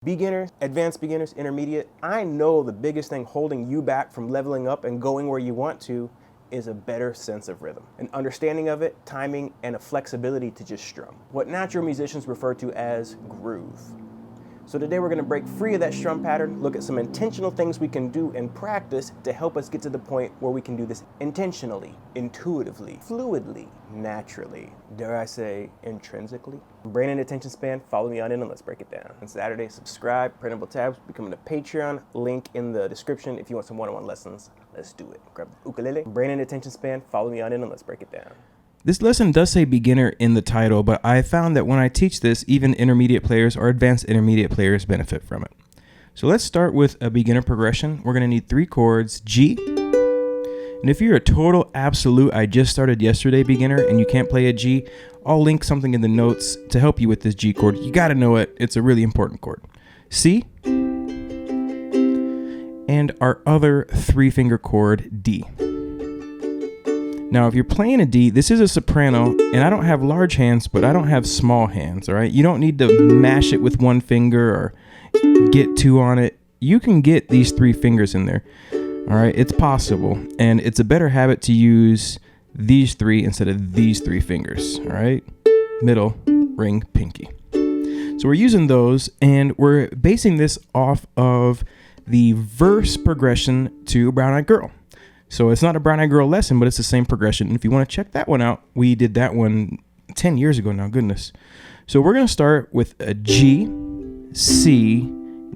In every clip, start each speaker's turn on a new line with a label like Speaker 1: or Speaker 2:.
Speaker 1: Beginners, advanced beginners, intermediate, I know the biggest thing holding you back from leveling up and going where you want to is a better sense of rhythm, an understanding of it, timing, and a flexibility to just strum. What natural musicians refer to as groove. So today we're going to break free of that strum pattern, look at some intentional things we can do in practice to help us get to the point where we can do this intentionally, intuitively, fluidly, naturally, dare I say, intrinsically. Brain and attention span, follow me on in and let's break it down. On Saturday, subscribe, printable tabs, becoming a Patreon, link in the description if you want some one-on-one lessons. Let's do it. Grab the ukulele, brain and attention span, follow me on in and let's break it down.
Speaker 2: This lesson does say beginner in the title, but I found that when I teach this, even intermediate players or advanced intermediate players benefit from it. So let's start with a beginner progression. We're going to need 3 chords, G. And if you're a total absolute, I just started yesterday beginner and you can't play a G, I'll link something in the notes to help you with this G chord. You got to know it. It's a really important chord. C. And our other 3-finger chord, D. Now, if you're playing a D, this is a soprano, and I don't have large hands, but I don't have small hands, all right? You don't need to mash it with 1 finger or get 2 on it. You can get these 3 fingers in there, all right? It's possible, and it's a better habit to use these 3 instead of these 3 fingers, all right? Middle, ring, pinky. So we're using those, and we're basing this off of the verse progression to Brown Eyed Girl. So it's not a Brown Eyed Girl lesson, but it's the same progression. And if you want to check that one out, we did that one 10 years ago now, goodness. So we're going to start with a G, C,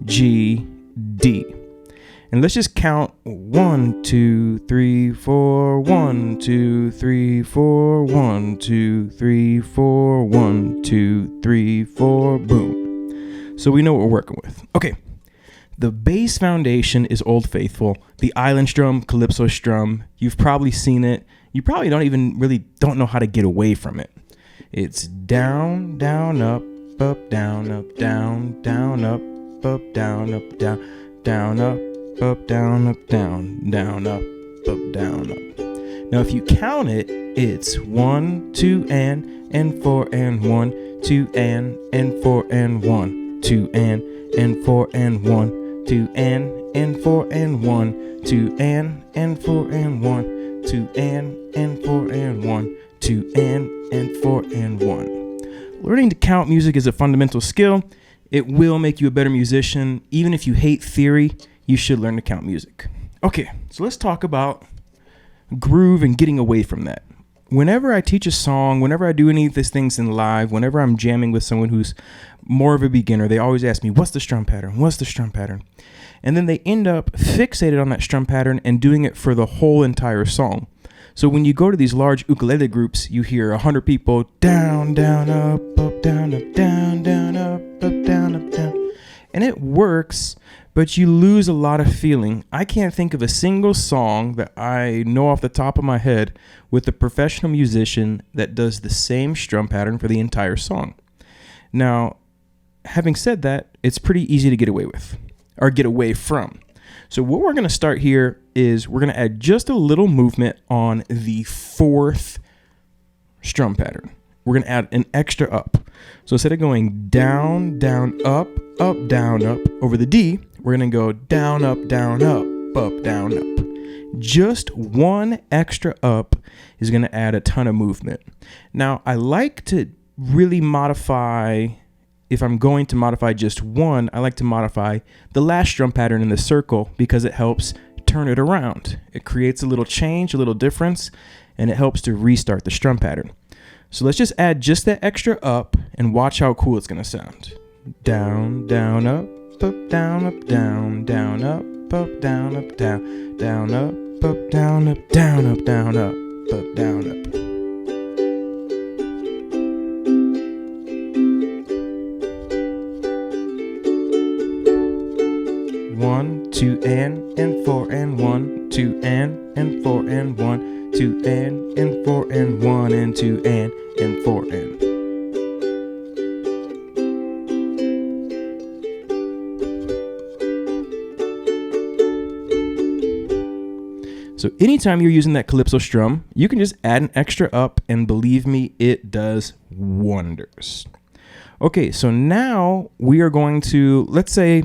Speaker 2: G, D. And let's just count 1, 2, 3, 4, 1, 2, 3, 4, 1, 2, 3, 4, 1, 2, 3, 4, boom. So we know what we're working with. Okay. The bass foundation is Old Faithful, the island strum, Calypso Strum. You've probably seen it. You probably don't know how to get away from it. It's down, down, up, down, up, down, down, up, down, up, down, down, up, down, up, down, down, up, down, up. Now, if you count it, it's 1, 2, and 4, and 1, 2, and 4, and 1, 2, and 4, and 1. 2 and 4 and 1, 2 and 4 and 1, 2 and 4 and 1, 2 and 4 and 1. Learning to count music is a fundamental skill. It will make you a better musician. Even if you hate theory, you should learn to count music. Okay, so let's talk about groove and getting away from that. Whenever I teach a song, whenever I do any of these things in live, whenever I'm jamming with someone who's more of a beginner, they always ask me, what's the strum pattern? What's the strum pattern? And then they end up fixated on that strum pattern and doing it for the whole entire song. So when you go to these large ukulele groups, you hear 100 people down, down, up, down, down, down, up, down, up, down. And it works, but you lose a lot of feeling. I can't think of a single song that I know off the top of my head with a professional musician that does the same strum pattern for the entire song. Now, having said that, it's pretty easy to get away with, or get away from. So what we're going to start here is we're going to add just a little movement on the 4th strum pattern. We're going to add an extra up. So instead of going down, down, up, down, up over the D, we're going to go down, up, down, down, up. Just 1 extra up is going to add a ton of movement. Now, I like to really modify, if I'm going to modify just 1, I like to modify the last strum pattern in the circle because it helps turn it around. It creates a little change, a little difference, and it helps to restart the strum pattern. So let's just add just that extra up and watch how cool it's going to sound. Down, down, up, down, up, down, down, up, down, up, down, down, up, down, up, down, up, down, up, down, up. One, 2 and 4 and 1, 2 and 4 and 1, 2 and 4 and 1 and 2 and 4 and. So anytime you're using that Calypso Strum, you can just add an extra up, and believe me, it does wonders. Okay, so now we are going to, let's say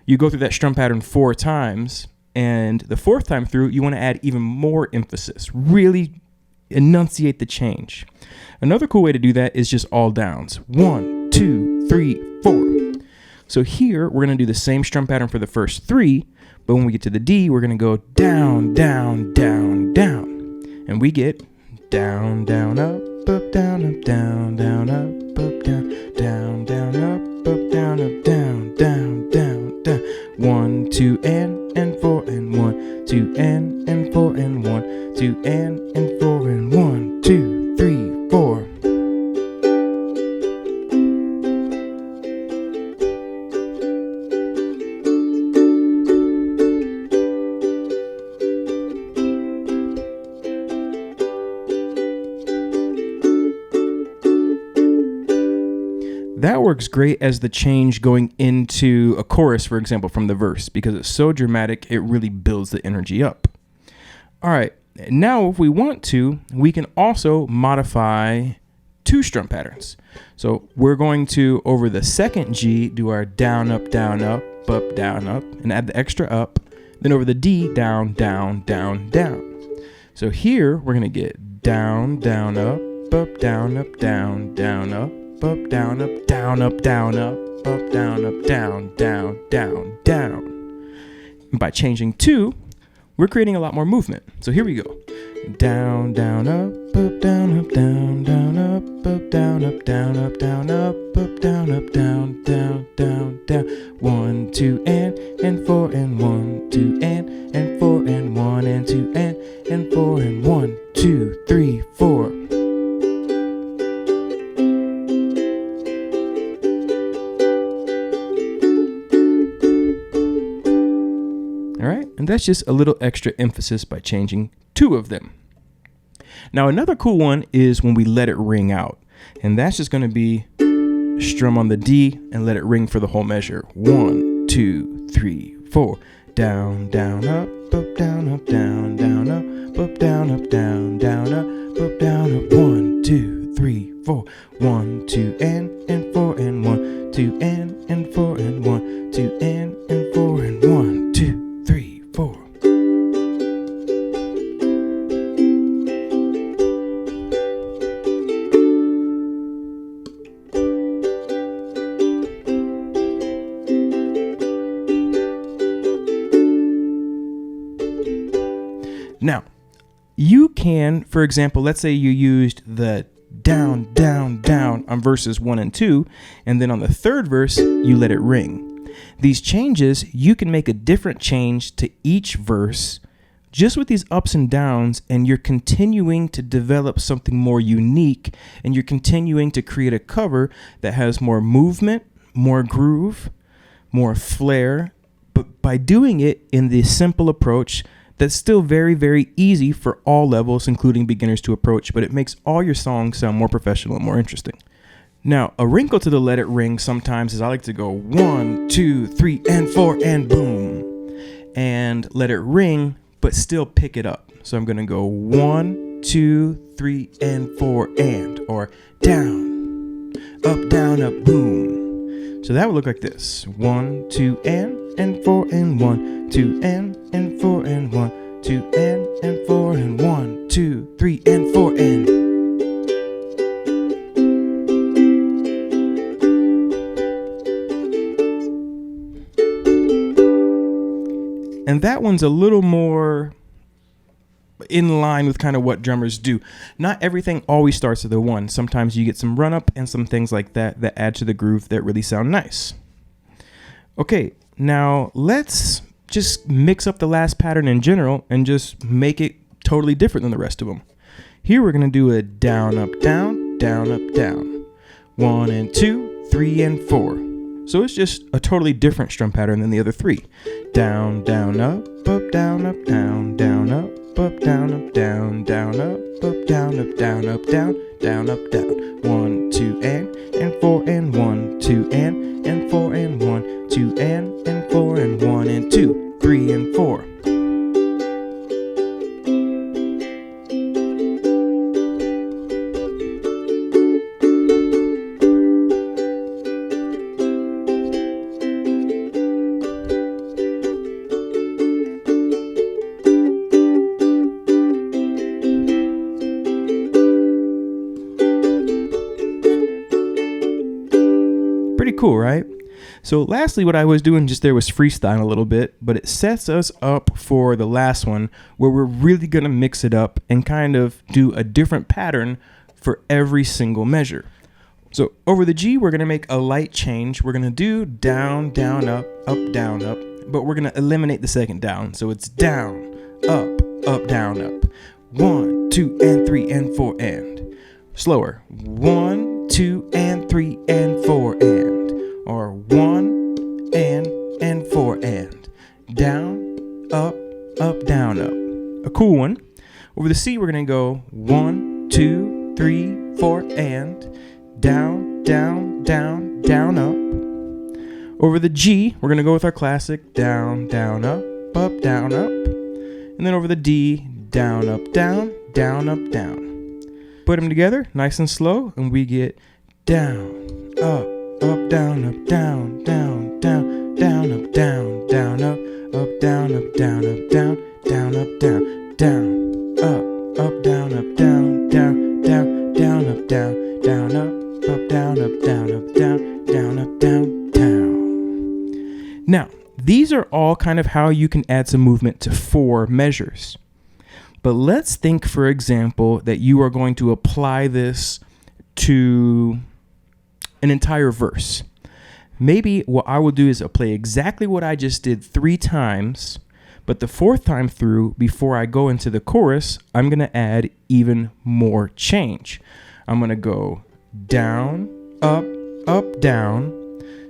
Speaker 2: you go through that strum pattern 4 times, and the 4th time through, you want to add even more emphasis, really enunciate the change. Another cool way to do that is just all downs. 1, 2, 3, 4. So here, we're going to do the same strum pattern for the first 3, but when we get to the D, we're going to go down, down, down, down. And we get down, down, up, down, up, down, down, up, down, down, down, up, down, up, down, down, down, down. 1, 2, and 4, and 1, 2, and 4, and 1, 2, and 4, and 1, 2, 3, 4. That works great as the change going into a chorus, for example, from the verse, because it's so dramatic, it really builds the energy up. All right, now if we want to, we can also modify 2 strum patterns. So we're going to, over the second G, do our down, up, down, up, down, up, and add the extra up. Then over the D, down, down, down, down. So here, we're going to get down, down, up, down, up, down, down, up, down, up, down, up, down, up, down, up, down, down, down, down. And by changing 2, we're creating a lot more movement. So here we go. Down, down, up, down, up, down, down, up, down, up, down, up, down, up, down, up, down, down, down, down. 1, 2, and 4, and 1, 2, and 4, and 1, and 2, and 4, and 1, 2, 3, 4. And that's just a little extra emphasis by changing 2 of them. Now, another cool one is when we let it ring out. And that's just going to be strum on the D and let it ring for the whole measure. 1, 2, 3, 4. Down, down, up, down, up, down, down, up, down, up, down, down, up, down, up. 1, 2, 3, 4. 1, 2, and 4, and 1, 2, and 4, and 1, 2, and 4, and 1, 2, 3, 4. Now, you can, for example, let's say you used the down, down, down on verses 1 and 2, and then on the 3rd verse, you let it ring. These changes, you can make a different change to each verse just with these ups and downs, and you're continuing to develop something more unique, and you're continuing to create a cover that has more movement, more groove, more flair, but by doing it in this simple approach that's still very, very easy for all levels, including beginners to approach, but it makes all your songs sound more professional and more interesting. Now, a wrinkle to the let it ring sometimes is I like to go 1, 2, 3, and 4, and boom, and let it ring, but still pick it up. So I'm going to go 1, 2, 3, and 4, and, or down, up, boom. So that would look like this. 1, 2, and 4, and 1, 2, and 4, and 1, 2, and 4, and 1, 2, 3, and 4, and. And that one's a little more in line with kind of what drummers do. Not everything always starts with a 1. Sometimes you get some run up and some things like that that add to the groove that really sound nice. Okay, now let's just mix up the last pattern in general and just make it totally different than the rest of them. Here we're going to do a down, up, down, down, up, down. 1 and 2, 3 and 4. So it's just a totally different strum pattern than the other 3. Down, down, up, down, up, down, down, up, down, up, down, down, up, down, up, down, up, down, down, up, down. 1, 2, and 4, and 1, 2, and 4, and 1, 2, and 4, and 1, and 2, 3, and 4. So lastly, what I was doing just there was freestyle a little bit, but it sets us up for the last one where we're really going to mix it up and kind of do a different pattern for every single measure. So over the G, we're going to make a light change. We're going to do down, down, up, down, up, but we're going to eliminate the second down. So it's down, up, down, up. 1, 2, and 3, and 4, and. Slower. 1, 2, and 3, and 4, and. Or 1, and 4, and. Down, up, down, up. A cool one. Over the C, we're going to go 1, 2, 3, 4, and. Down, down, down, down, up. Over the G, we're going to go with our classic down, down, up, down, up. And then over the D, down, up, down, down, up, down. Put them together nice and slow, and we get down, up, down, up, down, down, down, down, up, down, down, up, down, up, down, up, down, down, up, down, down, up, down, up, down, down, down, down, up, down, down, up, down, up, down, up, down, down, up, down, down. Now, these are all kind of how you can add some movement to 4 measures. But let's think, for example, that you are going to apply this to an entire verse. Maybe what I will do is I'll play exactly what I just did 3 times, but the 4th time through, before I go into the chorus, I'm going to add even more change. I'm going to go down, up, down.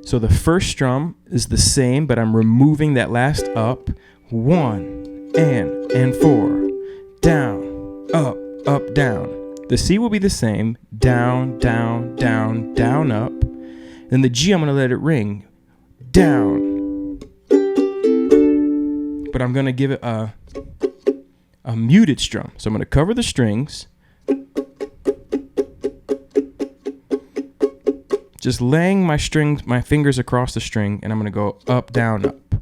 Speaker 2: So the first strum is the same, but I'm removing that last up. 1, and 4. Down, up, down. The C will be the same. Down, down, down, down, up. Then the G, I'm going to let it ring. Down. But I'm going to give it a muted strum. So I'm going to cover the strings. Just laying my fingers across the string, and I'm going to go up, down, up.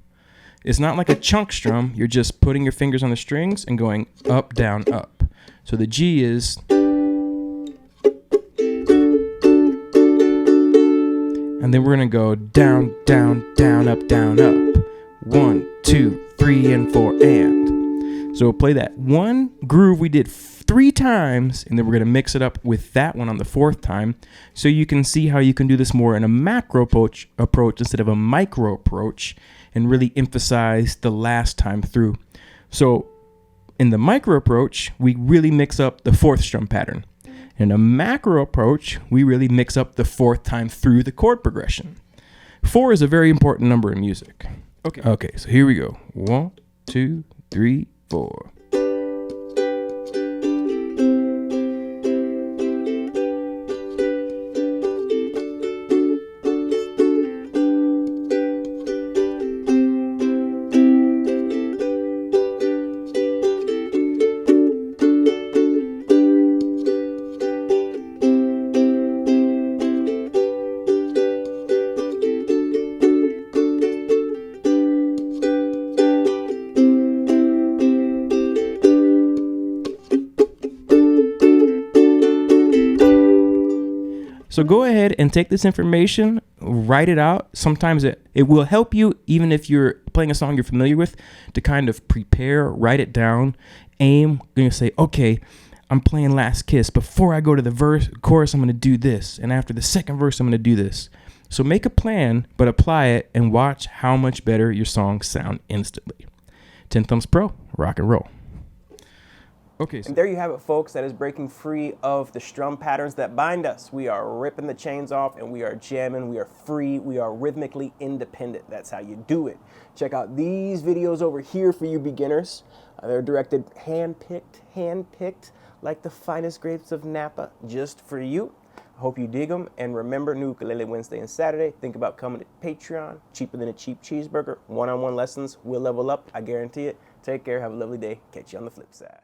Speaker 2: It's not like a chunk strum. You're just putting your fingers on the strings and going up, down, up. So the G is. And then we're going to go down, down, down, up, down, up. 1, 2, 3, and 4, and. So we'll play that one groove we did 3 times, and then we're going to mix it up with that one on the 4th time. So you can see how you can do this more in a macro approach instead of a micro approach, and really emphasize the last time through. So in the micro approach, we really mix up the 4th strum pattern. In a macro approach, we really mix up the 4th time through the chord progression. 4 is a very important number in music. Okay, so here we go. 1, 2, 3, 4. So go ahead and take this information, write it out. Sometimes it will help you, even if you're playing a song you're familiar with, to kind of prepare, write it down, aim. You're going to say, okay, I'm playing Last Kiss. Before I go to the chorus, I'm going to do this. And after the second verse, I'm going to do this. So make a plan, but apply it and watch how much better your songs sound instantly. 10 Thumbs Pro, rock and roll. Okay, so
Speaker 1: and there you have it, folks. That is breaking free of the strum patterns that bind us. We are ripping the chains off, and we are jamming. We are free. We are rhythmically independent. That's how you do it. Check out these videos over here for you beginners. They're directed, hand-picked, like the finest grapes of Napa, just for you. I hope you dig them. And remember, new Ukulele Wednesday and Saturday. Think about coming to Patreon. Cheaper than a cheap cheeseburger. One-on-one lessons will level up. I guarantee it. Take care. Have a lovely day. Catch you on the flip side.